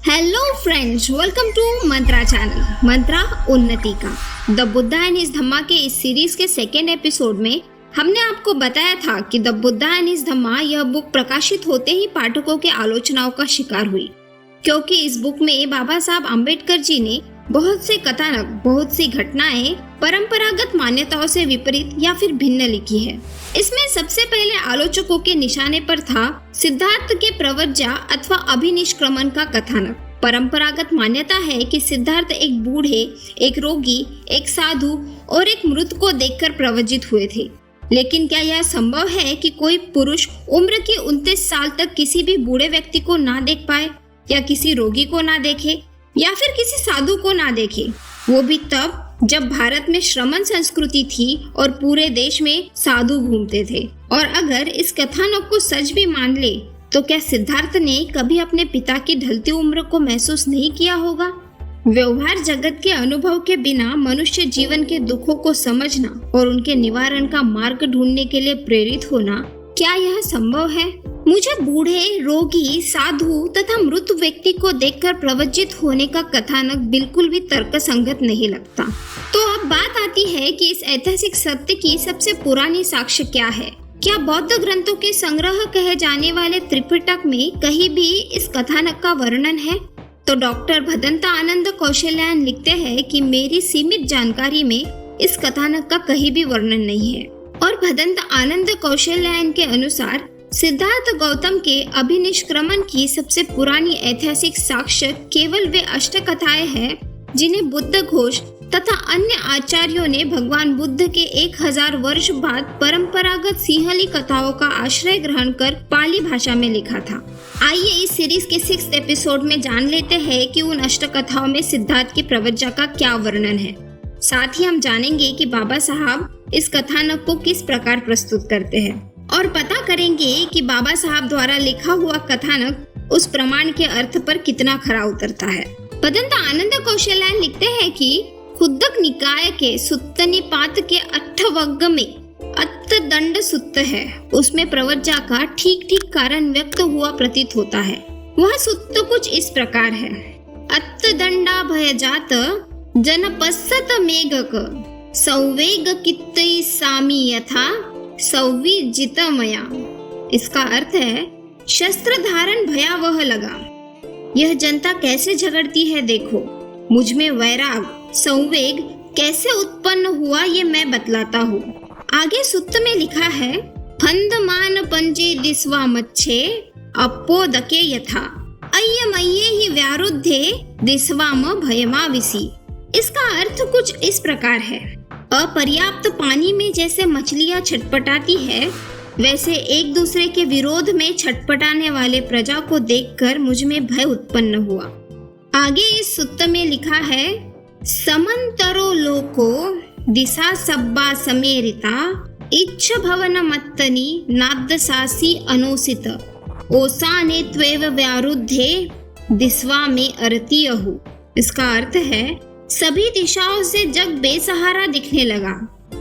Hello friends, welcome to Mantra channel, Mantra Unnati का। The Buddha and his Dhamma के इस सीरीज के सेकेंड एपिसोड में हमने आपको बताया था कि द बुद्धा एंड हिज धम्मा यह बुक प्रकाशित होते ही पाठकों के आलोचनाओं का शिकार हुई, क्योंकि इस बुक में बाबा साहब अम्बेडकर जी ने बहुत से कथानक, बहुत सी घटनाएं परंपरागत मान्यताओं से विपरीत या फिर भिन्न लिखी है। इसमें सबसे पहले आलोचकों के निशाने पर था सिद्धार्थ के प्रव्रजा अथवा अभिनिष्क्रमण का कथानक। परंपरागत मान्यता है कि सिद्धार्थ एक बूढ़े, एक रोगी, एक साधु और एक मृत को देखकर प्रवजित हुए थे। लेकिन क्या यह संभव है कि कोई पुरुष उम्र की 29 साल तक किसी भी बूढ़े व्यक्ति को ना देख पाए, या किसी रोगी को ना देखे, या फिर किसी साधु को ना देखे, वो भी तब जब भारत में श्रमण संस्कृति थी और पूरे देश में साधु घूमते थे? और अगर इस कथानक को सच भी मान ले, तो क्या सिद्धार्थ ने कभी अपने पिता की ढलती उम्र को महसूस नहीं किया होगा? व्यवहार जगत के अनुभव के बिना मनुष्य जीवन के दुखों को समझना और उनके निवारण का मार्ग ढूंढने के लिए प्रेरित होना, क्या यह संभव है? मुझे बूढ़े, रोगी, साधु तथा मृत व्यक्ति को देखकर प्रवजित होने का कथानक बिल्कुल भी तर्कसंगत नहीं लगता। तो अब बात आती है कि इस ऐतिहासिक सत्य की सबसे पुरानी साक्ष्य क्या है? क्या बौद्ध ग्रंथों के संग्रह कहे जाने वाले त्रिपिटक में कहीं भी इस कथानक का वर्णन है? तो डॉक्टर भदंता आनंद कौशल्यान लिखते हैं कि मेरी सीमित जानकारी में इस कथानक का कहीं भी वर्णन नहीं है। और भदंत आनंद कौशल्यान के अनुसार सिद्धार्थ गौतम के अभिनिष्क्रमण की सबसे पुरानी ऐतिहासिक साक्ष्य केवल वे अष्टकथाएं हैं जिन्हें बुद्ध घोष तथा अन्य आचार्यों ने भगवान बुद्ध के 1000 वर्ष बाद परंपरागत सिंहली कथाओं का आश्रय ग्रहण कर पाली भाषा में लिखा था। आइए इस सीरीज के 6th एपिसोड में जान लेते हैं कि उन अष्टकथाओं में सिद्धार्थ की प्रव्रजा का क्या वर्णन है। साथ ही हम जानेंगे कि बाबा साहब इस कथानक को किस प्रकार प्रस्तुत करते हैं, और पता करेंगे कि बाबा साहब द्वारा लिखा हुआ कथानक उस प्रमाण के अर्थ पर कितना खरा उतरता है। भदंत आनंद कौशल्यान लिखते हैं कि खुद्दक निकाय के सुत्त निपात के अट्ठवग्ग में अत्त दंड सुत्त है, उसमें प्रव्रजा का ठीक ठीक कारण व्यक्त हुआ प्रतीत होता है। वह सुत्त कुछ इस प्रकार है: अत्त दंडा भय जात जन पश्सत मेघक सौवेग कित्तई सामी यथा सौविजितमया। इसका अर्थ है, शस्त्र धारण भयावह लगा, यह जनता कैसे झगड़ती है देखो, मुझ में वैराग, संवेग कैसे उत्पन्न हुआ ये मैं बतलाता हूँ। आगे सुत्त में लिखा है, फंदमान पंजे दिस्वा मच्छे अपोदके यथा अय्यमय्ये ही व्यारुद्धे दिस्वाम भयमाविसी। इसका अर्थ कुछ इस प्रकार है: अपर्याप्त पानी में जैसे मछलियां छटपटाती है, वैसे एक दूसरे के विरोध में छटपटाने वाले प्रजा को देखकर मुझ में भय उत्पन्न हुआ। आगे इस सुत्त में लिखा है, समंतरो लोको दिशा सब्बा समेरिता इच्छ भवन मत्तनी नाद्दसासी अनोसित ओसाने त्वेव व्यारुद्धे दिस्वा में अरतियहु। इसका अर्थ है, सभी दिशाओं से जग बेसहारा दिखने लगा,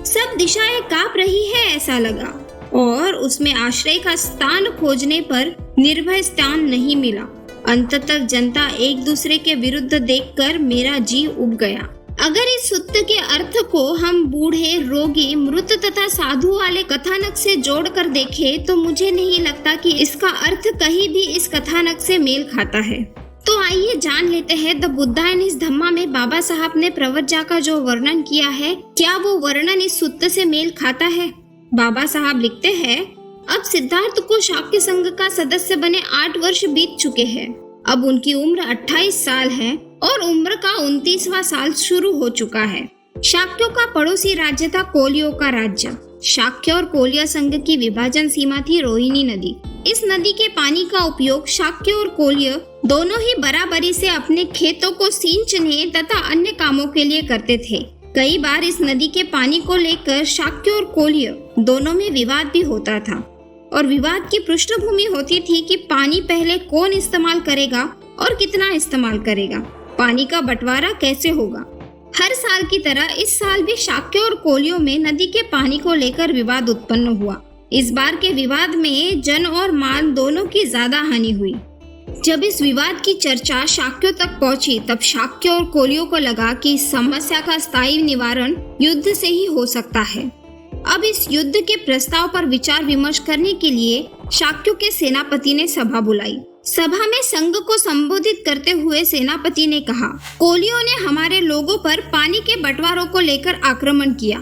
सब दिशाएं कांप रही है ऐसा लगा, और उसमें आश्रय का स्थान खोजने पर निर्भय स्थान नहीं मिला। अंत तक जनता एक दूसरे के विरुद्ध देखकर मेरा जी उब गया। अगर इस सुत्त के अर्थ को हम बूढ़े, रोगी, मृत तथा साधु वाले कथानक से जोड़कर देखें, तो मुझे नहीं लगता कि इसका अर्थ कहीं भी इस कथानक से मेल खाता है। तो आइए जान लेते हैं, द बुद्धा एंड हिज धम्मा में बाबा साहब ने प्रव्रजा का जो वर्णन किया है, क्या वो वर्णन इस सुत्त से मेल खाता है? बाबा साहब लिखते हैं, अब सिद्धार्थ को शाक्य संघ का सदस्य बने 8 वर्ष बीत चुके हैं। अब उनकी उम्र 28 साल है और उम्र का 29वां साल शुरू हो चुका है। शाक्यों का पड़ोसी राज्य था कोलियों का राज्य। शाक्य और कोलिया संघ की विभाजन सीमा थी रोहिणी नदी। इस नदी के पानी का उपयोग शाक्य और कोलिय दोनों ही बराबरी से अपने खेतों को सींचने तथा अन्य कामों के लिए करते थे। कई बार इस नदी के पानी को लेकर शाक्य और कोलिय दोनों में विवाद भी होता था, और विवाद की पृष्ठभूमि होती थी कि पानी पहले कौन इस्तेमाल करेगा और कितना इस्तेमाल करेगा, पानी का बंटवारा कैसे होगा। हर साल की तरह इस साल भी शाक्य और कोलियों में नदी के पानी को लेकर विवाद उत्पन्न हुआ। इस बार के विवाद में जन और माल दोनों की ज्यादा हानि हुई। जब इस विवाद की चर्चा शाक्यों तक पहुंची तब शाक्यों और कोलियों को लगा कि इस समस्या का स्थायी निवारण युद्ध से ही हो सकता है। अब इस युद्ध के प्रस्ताव पर विचार विमर्श करने के लिए शाक्यों के सेनापति ने सभा बुलाई। सभा में संघ को संबोधित करते हुए सेनापति ने कहा, कोलियों ने हमारे लोगों पर पानी के बंटवारों को लेकर आक्रमण किया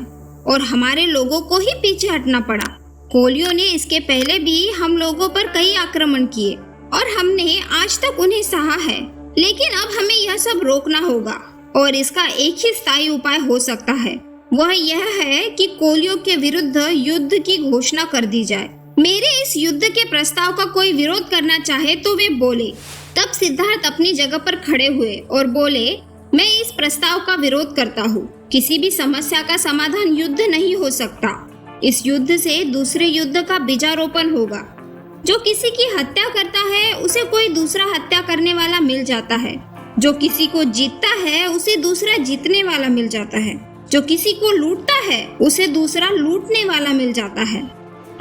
और हमारे लोगों को ही पीछे हटना पड़ा। कोलियों ने इसके पहले भी हम लोगों पर कई आक्रमण किए और हमने आज तक उन्हें सहा है, लेकिन अब हमें यह सब रोकना होगा और इसका एक ही स्थायी उपाय हो सकता है। वह यह है कि कोलियों के विरुद्ध युद्ध की घोषणा कर दी जाए। मेरे इस युद्ध के प्रस्ताव का कोई विरोध करना चाहे तो वे बोले। तब सिद्धार्थ अपनी जगह पर खड़े हुए और बोले, मैं इस प्रस्ताव का विरोध करता हूँ। किसी भी समस्या का समाधान युद्ध नहीं हो सकता। इस युद्ध से दूसरे युद्ध का बीजारोपण होगा। जो किसी की हत्या करता है उसे कोई दूसरा हत्या करने वाला मिल जाता है। जो किसी को जीतता है उसे दूसरा जीतने वाला मिल जाता है। जो किसी को लूटता है उसे दूसरा लूटने वाला मिल जाता है।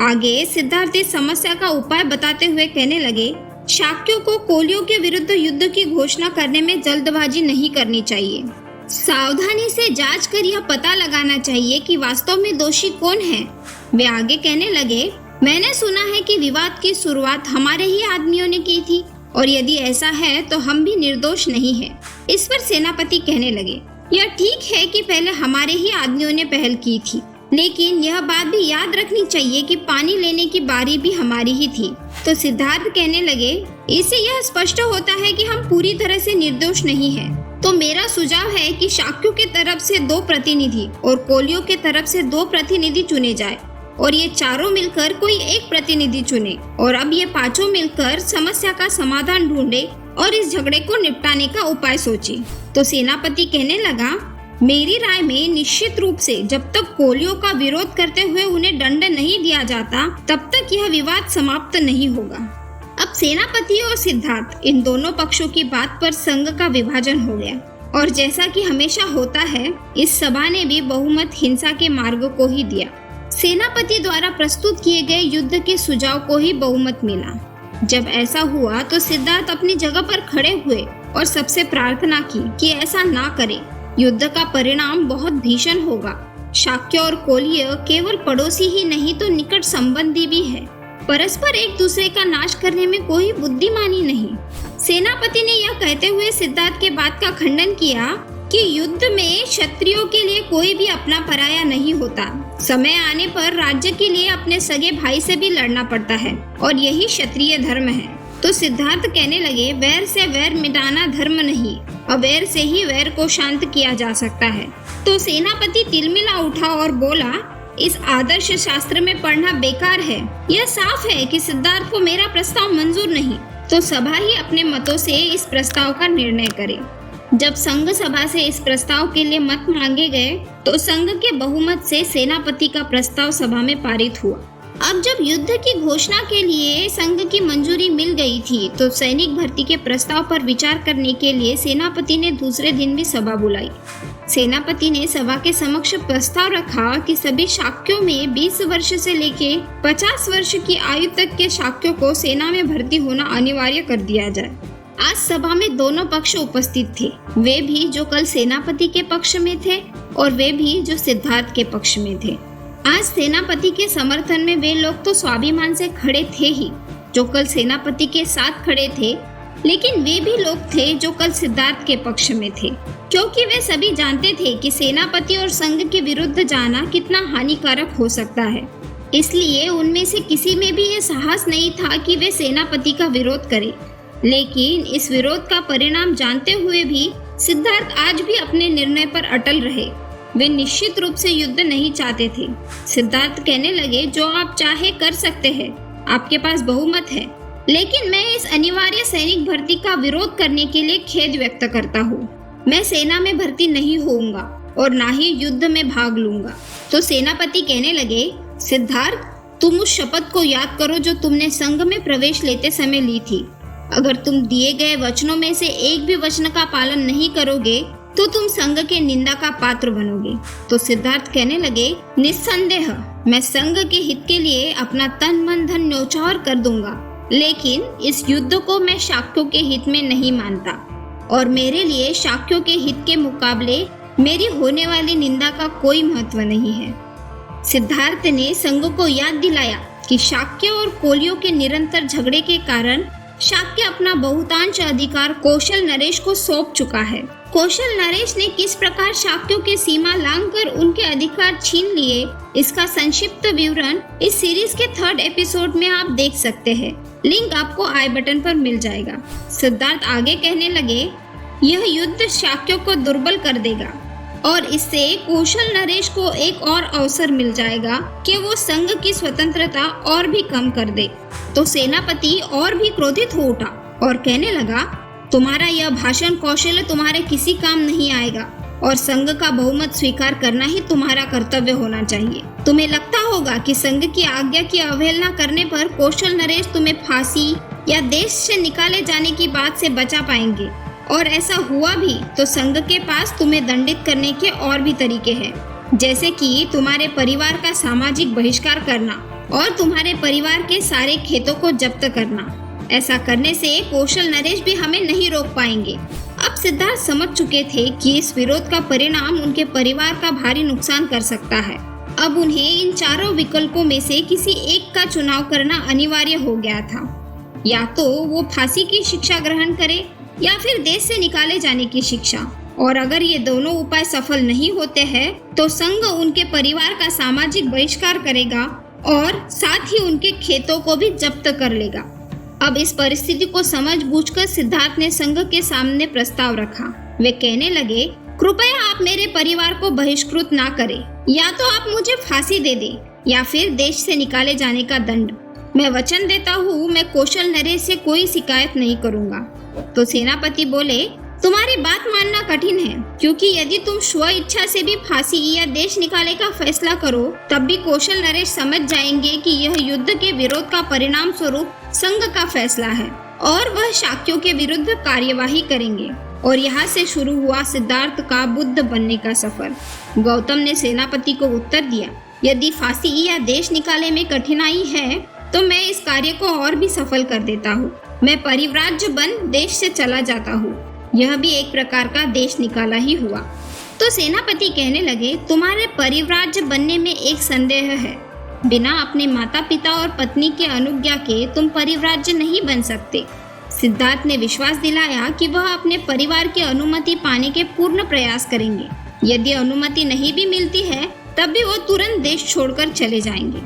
आगे सिद्धार्थ इस समस्या का उपाय बताते हुए कहने लगे, शाक्यों को कोलियों के विरुद्ध युद्ध की घोषणा करने में जल्दबाजी नहीं करनी चाहिए। सावधानी से जांच कर यह पता लगाना चाहिए कि वास्तव में दोषी कौन है। वे आगे कहने लगे, मैंने सुना है कि विवाद की शुरुआत हमारे ही आदमियों ने की थी और यदि ऐसा है तो हम भी निर्दोष नहीं है। इस पर सेनापति कहने लगे, यह ठीक है कि पहले हमारे ही आदमियों ने पहल की थी, लेकिन यह बात भी याद रखनी चाहिए कि पानी लेने की बारी भी हमारी ही थी। तो सिद्धार्थ कहने लगे, इससे यह स्पष्ट होता है कि हम पूरी तरह से निर्दोष नहीं हैं। तो मेरा सुझाव है कि शाक्यों के तरफ से 2 प्रतिनिधि और कोलियों के तरफ से 2 प्रतिनिधि चुने जाए और ये चारों मिलकर कोई एक प्रतिनिधि चुने और अब ये 5 मिलकर समस्या का समाधान ढूंढे और इस झगड़े को निपटाने का उपाय सोचे। तो सेनापति कहने लगा, मेरी राय में निश्चित रूप से जब तक कोलियों का विरोध करते हुए उन्हें दंड नहीं दिया जाता तब तक यह विवाद समाप्त नहीं होगा। अब सेनापति और सिद्धार्थ इन दोनों पक्षों की बात पर संघ का विभाजन हो गया और जैसा कि हमेशा होता है, इस सभा ने भी बहुमत हिंसा के मार्ग को ही दिया। सेनापति द्वारा प्रस्तुत किए गए युद्ध के सुझाव को ही बहुमत मिला। जब ऐसा हुआ तो सिद्धार्थ अपनी जगह पर खड़े हुए और सबसे प्रार्थना की कि ऐसा ना करे। युद्ध का परिणाम बहुत भीषण होगा। शाक्य और कोलिय केवल पड़ोसी ही नहीं तो निकट संबंधी भी है। परस्पर एक दूसरे का नाश करने में कोई बुद्धिमानी नहीं। सेनापति ने यह कहते हुए सिद्धार्थ के बात का खंडन किया कि युद्ध में क्षत्रियों के लिए कोई भी अपना पराया नहीं होता। समय आने पर राज्य के लिए अपने सगे भाई से भी लड़ना पड़ता है और यही क्षत्रिय धर्म है। तो सिद्धार्थ कहने लगे, वैर से वैर मिटाना धर्म नहीं, अवैर से ही वैर को शांत किया जा सकता है। तो सेनापति तिलमिला उठा और बोला, इस आदर्श शास्त्र में पढ़ना बेकार है। यह साफ है कि सिद्धार्थ को मेरा प्रस्ताव मंजूर नहीं। तो सभा ही अपने मतों से इस प्रस्ताव का निर्णय करे। जब संघ सभा से इस प्रस्ताव के लिए मत मांगे गए तो संघ के बहुमत से सेनापति का प्रस्ताव सभा में पारित हुआ। अब जब युद्ध की घोषणा के लिए संघ की मंजूरी मिल गई थी तो सैनिक भर्ती के प्रस्ताव पर विचार करने के लिए सेनापति ने दूसरे दिन भी सभा बुलाई। सेनापति ने सभा के समक्ष प्रस्ताव रखा कि सभी शाक्यों में 20 वर्ष से लेके 50 वर्ष की आयु तक के शाक्यों को सेना में भर्ती होना अनिवार्य कर दिया जाए। आज सभा में दोनों पक्ष उपस्थित थे, वे भी जो कल सेनापति के पक्ष में थे और वे भी जो सिद्धार्थ के पक्ष में थे। आज सेनापति के समर्थन में वे लोग तो स्वाभिमान से खड़े थे ही जो कल सेनापति के साथ खड़े थे, लेकिन वे भी लोग थे जो कल सिद्धार्थ के पक्ष में थे, क्योंकि वे सभी जानते थे कि सेनापति और संघ के विरुद्ध जाना कितना हानिकारक हो सकता है। इसलिए उनमें से किसी में भी ये साहस नहीं था कि वे सेनापति का विरोध करें। लेकिन इस विरोध का परिणाम जानते हुए भी सिद्धार्थ आज भी अपने निर्णय पर अटल रहे। वे निश्चित रूप से युद्ध नहीं चाहते थे। सिद्धार्थ कहने लगे, जो आप चाहे कर सकते हैं, आपके पास बहुमत है, लेकिन मैं इस अनिवार्य सैनिक भर्ती का विरोध करने के लिए खेद व्यक्त करता हूँ। मैं सेना में भर्ती नहीं होऊंगा और ना ही युद्ध में भाग लूंगा। तो सेनापति कहने लगे, सिद्धार्थ, तुम उस शपथ को याद करो जो तुमने संघ में प्रवेश लेते समय ली थी। अगर तुम दिए गए वचनों में से एक भी वचन का पालन नहीं करोगे तो तुम संघ के निंदा का पात्र बनोगे। तो सिद्धार्थ कहने लगे, निस्संदेह मैं संघ के हित के लिए अपना तन मन धन न्यौछावर कर दूंगा लेकिन इस युद्ध को मैं शाक्यों के हित में नहीं मानता और मेरे लिए शाक्यों के हित के मुकाबले मेरी होने वाली निंदा का कोई महत्व नहीं है। सिद्धार्थ ने संघ को याद दिलाया कि शाक्य और कोलियों के निरंतर झगड़े के कारण शाक्य अपना बहुतांश अधिकार कौशल नरेश को सौंप चुका है। कौशल नरेश ने किस प्रकार शाक्यों की सीमा लांघकर उनके अधिकार छीन लिए, इसका संक्षिप्त विवरण इस सीरीज के 3rd एपिसोड में आप देख सकते हैं। लिंक आपको आई बटन पर मिल जाएगा। सिद्धार्थ आगे कहने लगे, यह युद्ध शाक्यों को दुर्बल कर देगा और इससे कौशल नरेश को एक और अवसर मिल जाएगा कि वो संघ की स्वतंत्रता और भी कम कर दे। तो सेनापति और भी क्रोधित हो उठा और कहने लगा, तुम्हारा यह भाषण कौशल तुम्हारे किसी काम नहीं आएगा और संघ का बहुमत स्वीकार करना ही तुम्हारा कर्तव्य होना चाहिए। तुम्हें लगता होगा कि संघ की आज्ञा की अवहेलना करने पर कौशल नरेश तुम्हें फांसी या देश से निकाले जाने की बात से बचा पाएंगे, और ऐसा हुआ भी तो संघ के पास तुम्हें दंडित करने के और भी तरीके हैं, जैसे कि तुम्हारे परिवार का सामाजिक बहिष्कार करना और तुम्हारे परिवार के सारे खेतों को जब्त करना। ऐसा करने से कौशल नरेश भी हमें नहीं रोक पाएंगे। अब सिद्धार्थ समझ चुके थे कि इस विरोध का परिणाम उनके परिवार का भारी नुकसान कर सकता है। अब उन्हें इन चारों विकल्पों में से किसी एक का चुनाव करना अनिवार्य हो गया था। या तो वो फांसी की शिक्षा ग्रहण करे या फिर देश से निकाले जाने की शिक्षा, और अगर ये दोनों उपाय सफल नहीं होते हैं तो संघ उनके परिवार का सामाजिक बहिष्कार करेगा और साथ ही उनके खेतों को भी जब्त कर लेगा। अब इस परिस्थिति को समझबूझकर सिद्धार्थ ने संघ के सामने प्रस्ताव रखा। वे कहने लगे, कृपया आप मेरे परिवार को बहिष्कृत ना करें, या तो आप मुझे फांसी दे दें या फिर देश से निकाले जाने का दंड। मैं वचन देता हूँ, मैं कौशल नरेश से कोई शिकायत नहीं करूँगा। तो सेनापति बोले, तुम्हारी बात मानना कठिन है, क्योंकि यदि तुम स्व इच्छा से भी फांसी या देश निकाले का फैसला करो तब भी कौशल नरेश समझ जाएंगे कि यह युद्ध के विरोध का परिणाम स्वरूप संघ का फैसला है और वह शाक्यों के विरुद्ध कार्यवाही करेंगे। और यहाँ से शुरू हुआ सिद्धार्थ का बुद्ध बनने का सफर। गौतम ने सेनापति को उत्तर दिया, यदि फांसी या देश निकाले में कठिनाई है तो मैं इस कार्य को और भी सफल कर देता हूँ। मैं परिव्राज्य बन देश से चला जाता हूँ। यह भी एक प्रकार का देश निकाला ही हुआ। तो सेनापति कहने लगे, तुम्हारे परिव्राज्य बनने में एक संदेह है। बिना अपने माता पिता और पत्नी के अनुज्ञा के तुम परिव्राज्य नहीं बन सकते। सिद्धार्थ ने विश्वास दिलाया कि वह अपने परिवार की अनुमति पाने के पूर्ण प्रयास करेंगे। यदि अनुमति नहीं भी मिलती है तब भी वो तुरंत देश छोड़कर चले जाएंगे।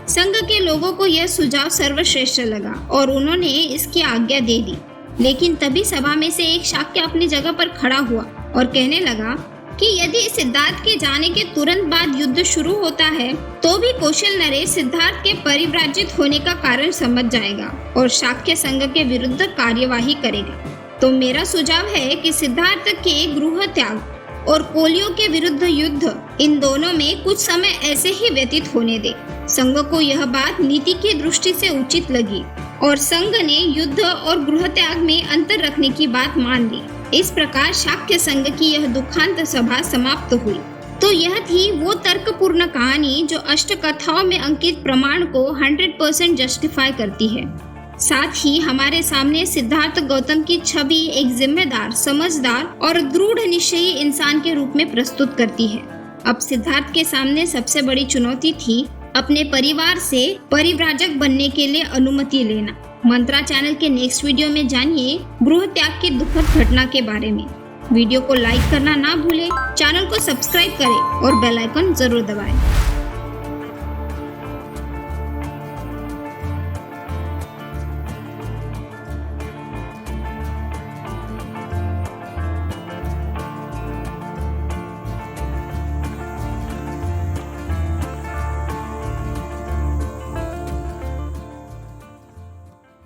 संघ के लोगों को यह सुझाव सर्वश्रेष्ठ लगा और उन्होंने इसकी आज्ञा दे दी। लेकिन तभी सभा में से एक शाक्य अपनी जगह पर खड़ा हुआ और कहने लगा कि यदि सिद्धार्थ के जाने के तुरंत बाद युद्ध शुरू होता है तो भी कौशल नरेश सिद्धार्थ के परिव्राजित होने का कारण समझ जाएगा और शाक्य संघ के विरुद्ध कार्यवाही करेगा। तो मेरा सुझाव है कि सिद्धार्थ के गृह त्याग और कोलियों के विरुद्ध युद्ध, इन दोनों में कुछ समय ऐसे ही व्यतीत होने दे। संघ को यह बात नीति की दृष्टि से उचित लगी और संघ ने युद्ध और गृह त्याग में अंतर रखने की बात मान ली। इस प्रकार शाक्य संघ की यह दुखांत सभा समाप्त हुई। तो यह थी वो तर्कपूर्ण कहानी जो अष्ट कथाओं में अंकित प्रमाण को 100% जस्टिफाई करती है। साथ ही हमारे सामने सिद्धार्थ गौतम की छवि एक जिम्मेदार, समझदार और दृढ़ निश्चयी इंसान के रूप में प्रस्तुत करती है। अब सिद्धार्थ के सामने सबसे बड़ी चुनौती थी अपने परिवार से परिव्राजक बनने के लिए अनुमति लेना। मंत्रा चैनल के नेक्स्ट वीडियो में जानिए गृह त्याग की दुखद घटना के बारे में। वीडियो को लाइक करना ना भूलें, चैनल को सब्सक्राइब करें और बेल आइकन जरूर दबाएं।